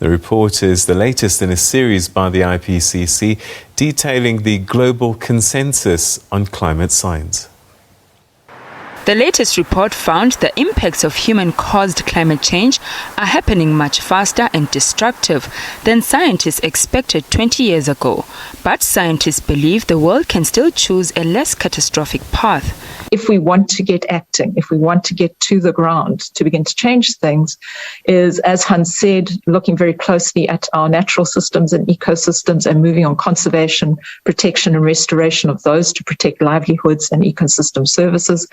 The report is the latest in a series by the IPCC detailing the global consensus on climate science. The latest report found the impacts of human-caused climate change are happening much faster and destructive than scientists expected 20 years ago. But scientists believe the world can still choose a less catastrophic path. If we want to get acting, if we want to get to the ground to begin to change things, is, as Hans said, looking very closely at our natural systems and ecosystems and moving on conservation, protection and restoration of those to protect livelihoods and ecosystem services,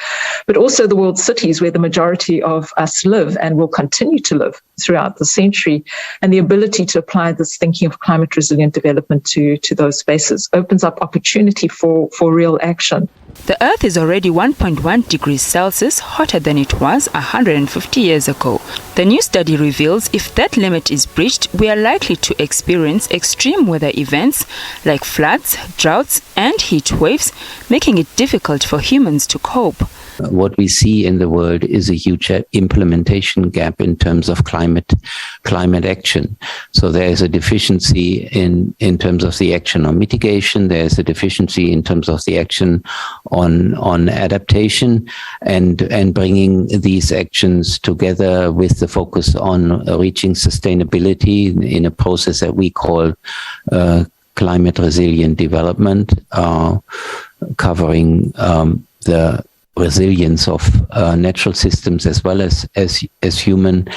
but also the world cities where the majority of us live and will continue to live throughout the century, and the ability to apply this thinking of climate resilient development to those spaces opens up opportunity for real action. The Earth is already 1.1 degrees Celsius hotter than it was 150 years ago. The new study reveals if that limit is breached, we are likely to experience extreme weather events like floods, droughts, and heat waves, making it difficult for humans to cope. What we see in the world is a huge implementation gap in terms of climate action. So there is a deficiency in terms of the action on mitigation. There is a deficiency in terms of the action on adaptation, and bringing these actions together with the focus on reaching sustainability in a process that we call climate resilient development, covering the resilience of natural systems as well as human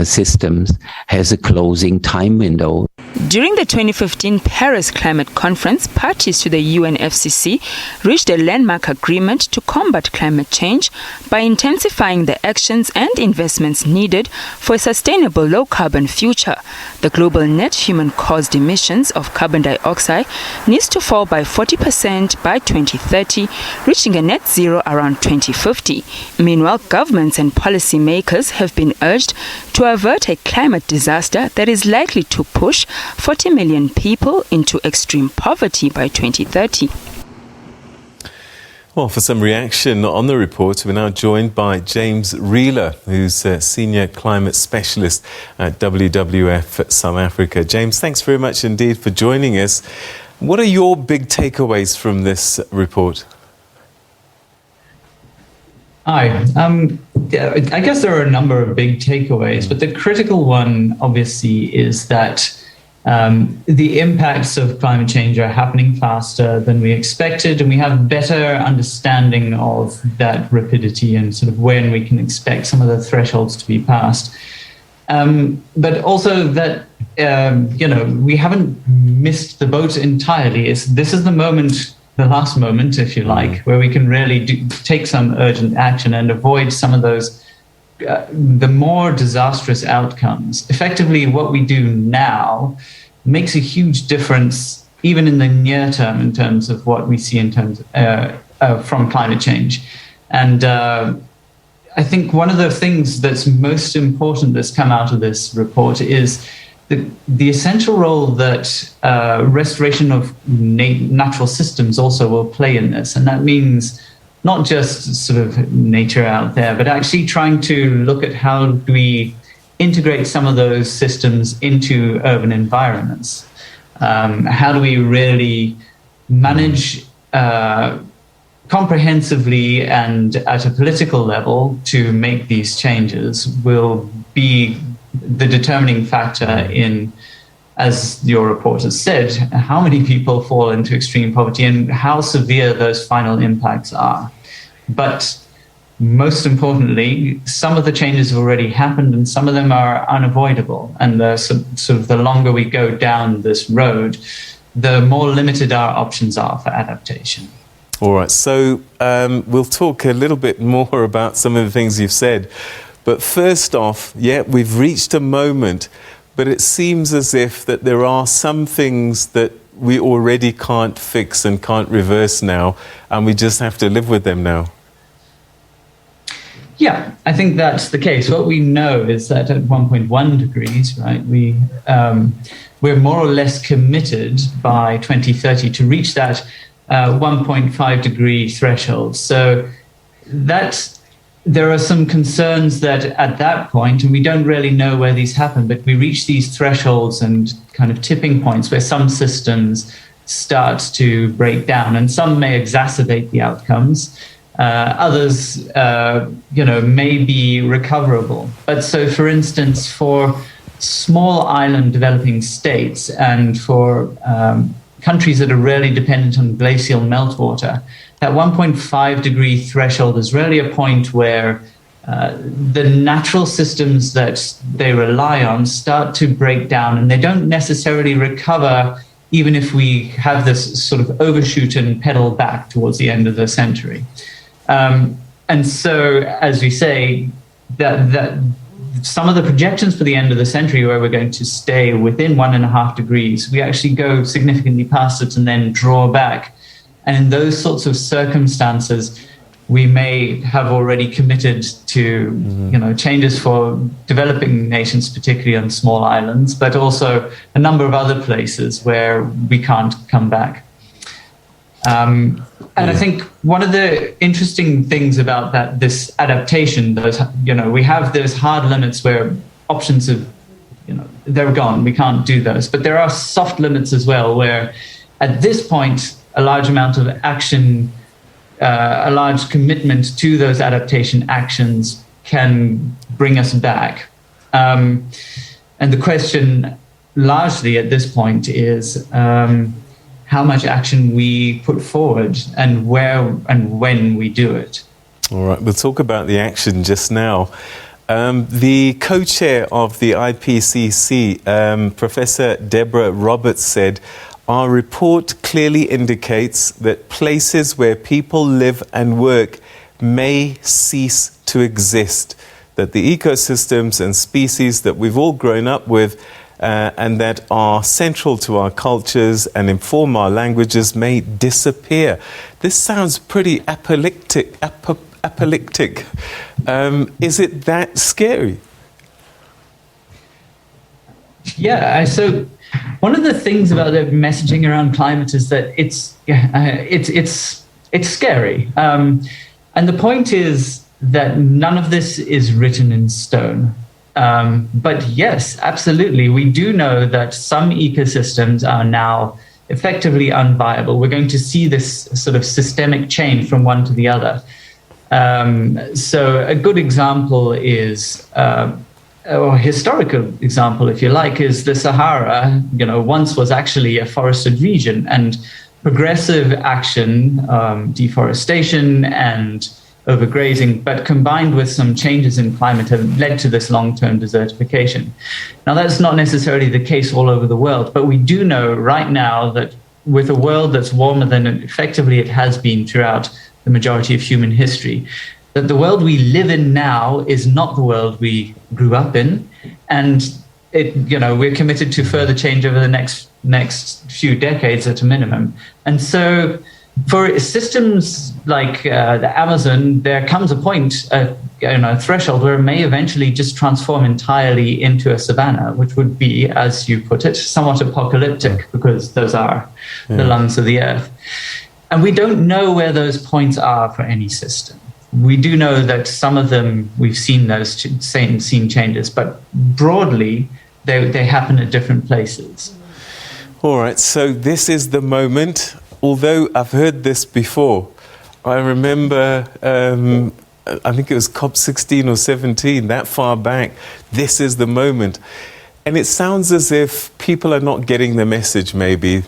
systems, has a closing time window. During the 2015 Paris Climate Conference, parties to the UNFCCC reached a landmark agreement to combat climate change by intensifying the actions and investments needed for a sustainable low-carbon future. The global net human-caused emissions of carbon dioxide needs to fall by 40% by 2030, reaching a net zero around 2050. Meanwhile, governments and policymakers have been urged to avert a climate disaster that is likely to push 40 million people into extreme poverty by 2030. Well, for some reaction on the report, we're now joined by James Reeler, who's a senior climate specialist at WWF South Africa. James, thanks very much indeed for joining us. What are your big takeaways from this report? Hi. I guess there are a number of big takeaways, but the critical one, obviously, is that the impacts of climate change are happening faster than we expected, and we have better understanding of that rapidity and sort of when we can expect some of the thresholds to be passed. But also that, we haven't missed the boat entirely. This is the moment, the last moment, if you like, where we can really take some urgent action and avoid some of those the more disastrous outcomes. Effectively, what we do now makes a huge difference, even in the near term, in terms of what we see in terms from climate change. And I think one of the things that's most important that's come out of this report is the essential role that restoration of natural systems also will play in this. And that means not just sort of nature out there, but actually trying to look at how do we integrate some of those systems into urban environments. How do we really manage comprehensively and at a political level to make these changes will be the determining factor in, as your report has said, how many people fall into extreme poverty and how severe those final impacts are. But most importantly, some of the changes have already happened and some of them are unavoidable. And the longer we go down this road, the more limited our options are for adaptation. All right, so we'll talk a little bit more about some of the things you've said. But first off, we've reached a moment, but it seems as if that there are some things that we already can't fix and can't reverse now, and we just have to live with them now. Yeah, I think that's the case. What we know is that at 1.1 degrees, right, we're more or less committed by 2030 to reach that 1.5 degree threshold. So that there are some concerns that at that point, and we don't really know where these happen, but we reach these thresholds and kind of tipping points where some systems start to break down, and some may exacerbate the outcomes. Others, may be recoverable. But so, for instance, for small island developing states and for countries that are really dependent on glacial meltwater, that 1.5 degree threshold is really a point where the natural systems that they rely on start to break down, and they don't necessarily recover even if we have this sort of overshoot and pedal back towards the end of the century. And so, as we say, that some of the projections for the end of the century where we're going to stay within 1.5 degrees, we actually go significantly past it and then draw back. And in those sorts of circumstances, we may have already committed to, changes for developing nations, particularly on small islands, but also a number of other places where we can't come back. And I think one of the interesting things about this adaptation, we have those hard limits where options have, they're gone. We can't do those. But there are soft limits as well, where at this point, a large amount of action, a large commitment to those adaptation actions can bring us back. And the question largely at this point is, how much action we put forward and where and when we do it. All right, we'll talk about the action just now. The co-chair of the IPCC, Professor Deborah Roberts, said, "Our report clearly indicates that places where people live and work may cease to exist, that the ecosystems and species that we've all grown up with and that are central to our cultures and inform our languages may disappear." This sounds pretty apocalyptic. Is it that scary? Yeah, so one of the things about the messaging around climate is that it's scary. And the point is that none of this is written in stone. But yes, absolutely. We do know that some ecosystems are now effectively unviable. We're going to see this sort of systemic change from one to the other. So a good example is, or historical example, if you like, is the Sahara, once was actually a forested region, and progressive action, deforestation and overgrazing, but combined with some changes in climate have led to this long-term desertification. Now, that's not necessarily the case all over the world, but we do know right now that with a world that's warmer than effectively it has been throughout the majority of human history, that the world we live in now is not the world we grew up in, and we're committed to further change over the next few decades at a minimum. And so for systems like the Amazon, there comes a point, a threshold where it may eventually just transform entirely into a savanna, which would be, as you put it, somewhat apocalyptic, because those are the lungs of the earth. And we don't know where those points are for any system. We do know that some of them, we've seen those seen changes, but broadly, they happen at different places. All right, so this is the moment. Although I've heard this before, I remember, I think it was COP16 or 17, that far back, this is the moment. And it sounds as if people are not getting the message, maybe,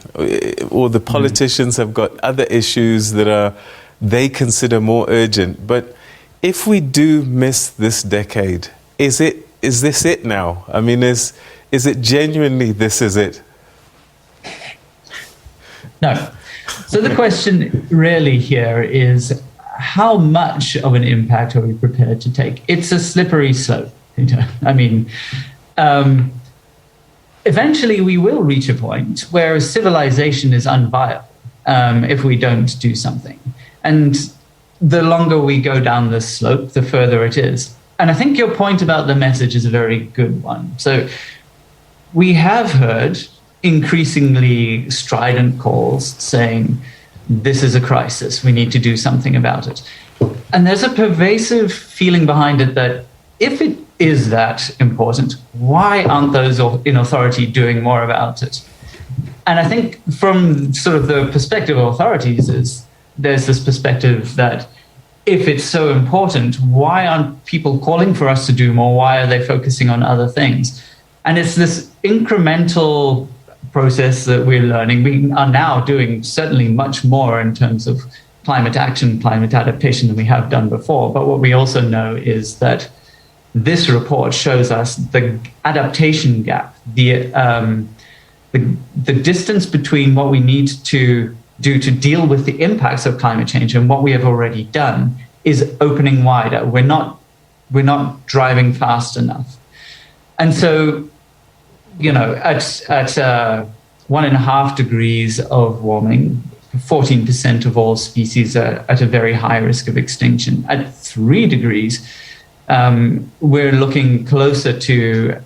or the politicians have got other issues that they consider more urgent. But if we do miss this decade, is this it now? I mean, is it genuinely this is it? No. So the question really here is, how much of an impact are we prepared to take? It's a slippery slope. I mean, eventually we will reach a point where civilization is unviable if we don't do something. And the longer we go down this slope, the further it is. And I think your point about the message is a very good one. So we have heard increasingly strident calls saying, this is a crisis, we need to do something about it. And there's a pervasive feeling behind it that if it is that important, why aren't those in authority doing more about it? And I think from sort of the perspective of authorities there's this perspective that if it's so important, why aren't people calling for us to do more? Why are they focusing on other things? And it's this incremental process that we're learning. We are now doing certainly much more in terms of climate action, climate adaptation than we have done before. But what we also know is that this report shows us the adaptation gap, the distance between what we need to do to deal with the impacts of climate change and what we have already done is opening wider. We're not driving fast enough. And so, at 1.5 degrees of warming, 14% of all species are at a very high risk of extinction. At 3 degrees, we're looking closer to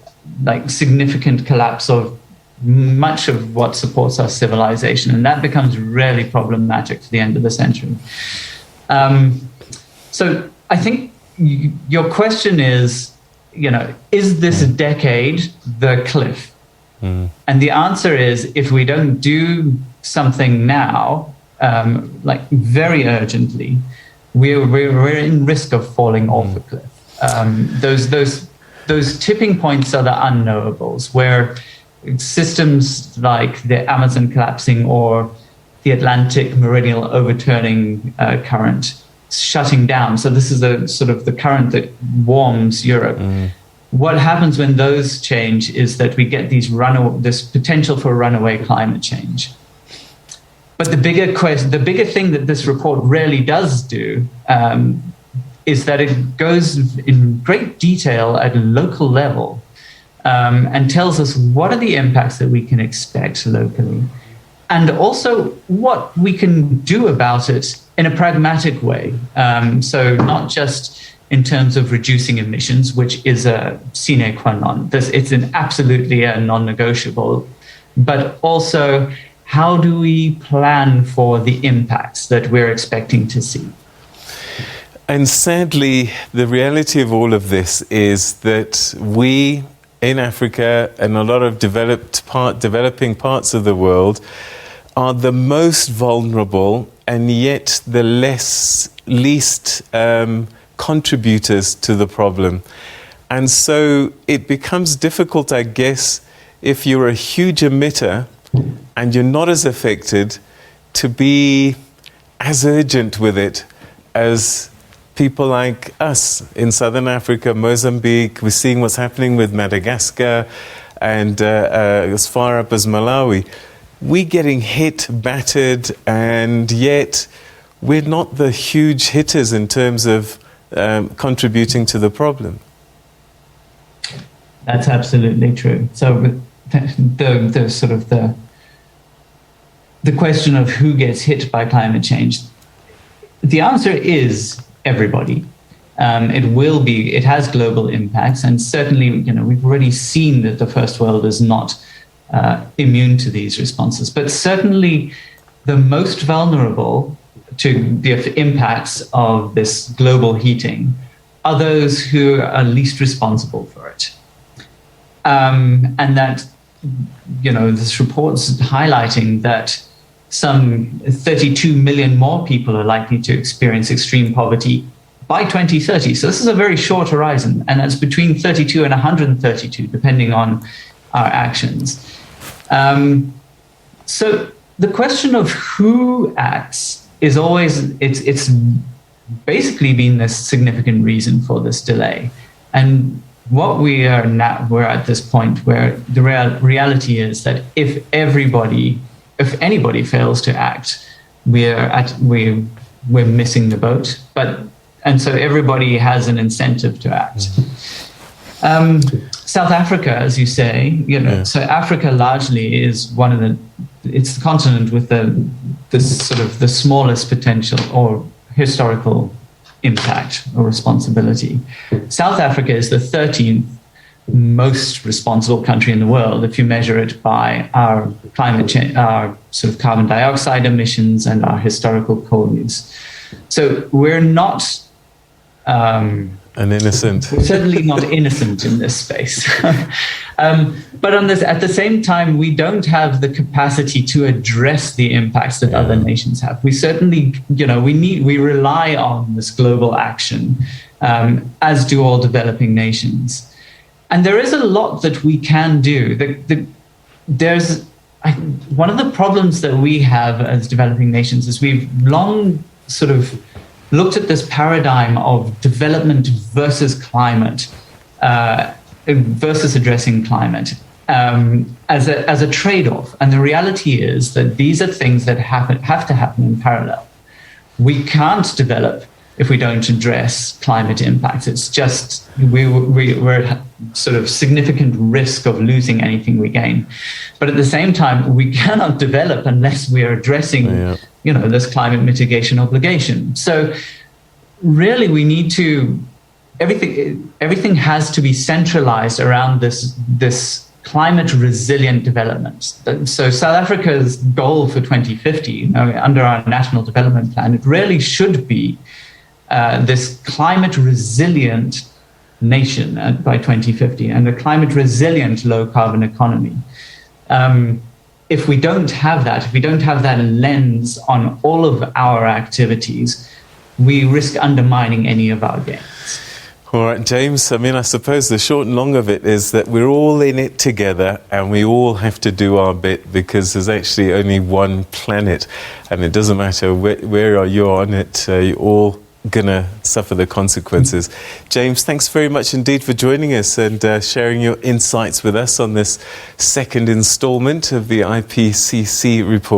significant collapse of much of what supports our civilization, and that becomes really problematic for the end of the century. So I think your question is, is this decade the cliff? Mm. And the answer is, if we don't do something now, very urgently, we're in risk of falling off the cliff. Those tipping points are the unknowables, where systems like the Amazon collapsing or the Atlantic meridional overturning current shutting down. So this is the current that warms Europe. Mm. What happens when those change is that we get this potential for runaway climate change. But the bigger thing that this report really does do is that it goes in great detail at a local level and tells us what are the impacts that we can expect locally, and also what we can do about it in a pragmatic way. So not just in terms of reducing emissions, which is a sine qua non. It's absolutely a non-negotiable, but also how do we plan for the impacts that we're expecting to see? And sadly, the reality of all of this is that we in Africa and a lot of developing parts of the world are the most vulnerable and yet the least contributors to the problem. And so it becomes difficult, I guess, if you're a huge emitter and you're not as affected, to be as urgent with it as people like us in Southern Africa, Mozambique. We're seeing what's happening with Madagascar and as far up as Malawi. We're getting hit, battered, and yet we're not the huge hitters in terms of contributing to the problem. That's absolutely true. So the question of who gets hit by climate change, the answer is everybody. It has global impacts, and certainly, we've already seen that the first world is not immune to these responses. But certainly, the most vulnerable to the impacts of this global heating are those who are least responsible for it. And that, this report's highlighting that some 32 million more people are likely to experience extreme poverty by 2030. So this is a very short horizon, and that's between 32 and 132, depending on our actions. So the question of who acts is always, it's basically been this significant reason for this delay. And what we're at this point where the reality is that if anybody fails to act, we're missing the boat. And so everybody has an incentive to act. South Africa, as you say, so Africa largely is it's the continent with the smallest potential or historical impact or responsibility. South Africa is the 13th most responsible country in the world if you measure it by our climate change, our sort of carbon dioxide emissions and our historical coal use. So we're not An innocent. We're certainly not innocent in this space. But at the same time, we don't have the capacity to address the impacts that other nations have. We certainly, we rely on this global action, as do all developing nations. And there is a lot that we can do. One of the problems that we have as developing nations is we've long sort of looked at this paradigm of development versus climate, versus addressing climate, as a trade-off. And the reality is that these are things that have to happen in parallel. We can't develop if we don't address climate impacts. It's just we're at sort of significant risk of losing anything we gain. But at the same time, we cannot develop unless we are addressing this climate mitigation obligation. So really we need to, everything has to be centralized around this climate resilient development. So South Africa's goal for 2050, under our National Development Plan, it really should be this climate resilient nation by 2050 and a climate resilient low carbon economy. If we don't have that lens on all of our activities, we risk undermining any of our gains. All right, James, I suppose the short and long of it is that we're all in it together and we all have to do our bit, because there's actually only one planet and it doesn't matter where you're on it, you're all going to suffer the consequences. James, thanks very much indeed for joining us and sharing your insights with us on this second instalment of the IPCC report.